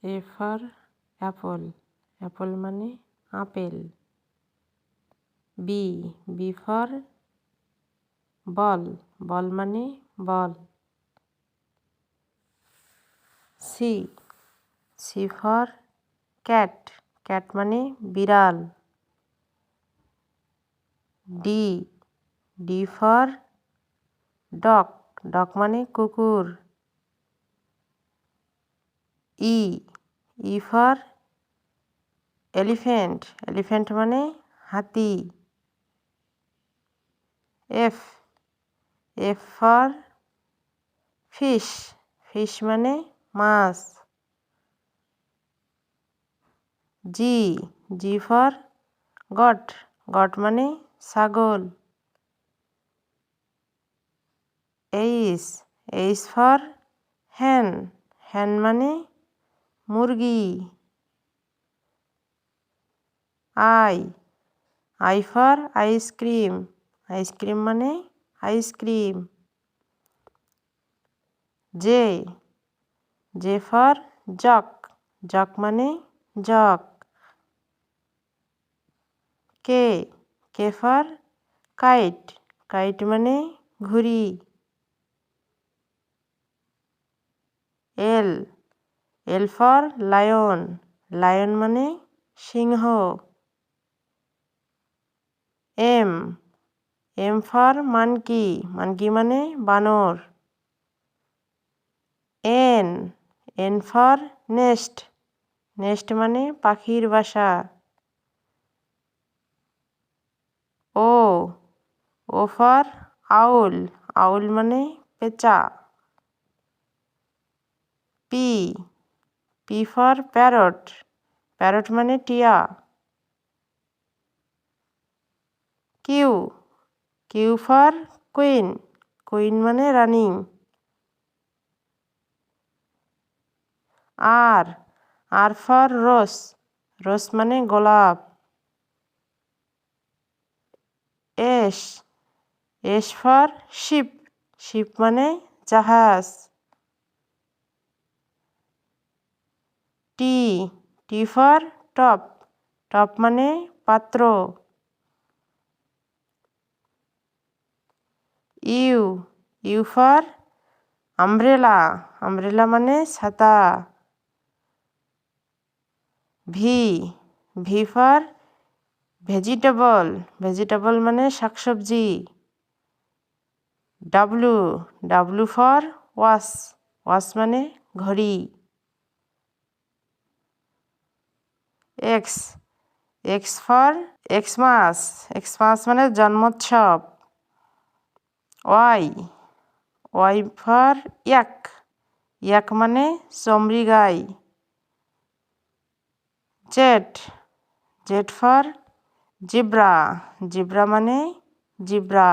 A for apple, apple মানে apple. B for বল, বল মানে বল। C for cat, cat মানে বিড়াল। D for dog, dog মানে কুকুর। E for elephant, elephant মানে হাতি। F for fish, fish মানে মাছ। G for goat, goat মানে ছাগল। H for hen, hen মানে মুরগি। I for ice cream, ice cream মানে ice cream. J for jug, jug মানে jug. K for kite, kite মানে ঘুড়ি। L for lion, lion মানে সিংহ। M for monkey, monkey মানে বানর। N for nest, nest মানে পাখির বাসা। O for owl, owl মানে পেঁচা। P for parrot, parrot মানে টিয়া। Q for queen, queen মানে রানী। R for rose, rose মানে গোলাপ। S for ship, ship মানে জাহাজ। T for top, top মানে পাত্র। U for umbrella, umbrella মানে ছাতা। V for vegetable, vegetable মানে শাকসবজি। W for watch, watch মানে ঘড়ি। X for Xmas, Xmas মানে জন্মোৎসব। Y for yak, yak মানে চমরি গাই। Z for zebra, zebra মানে জিব্রা।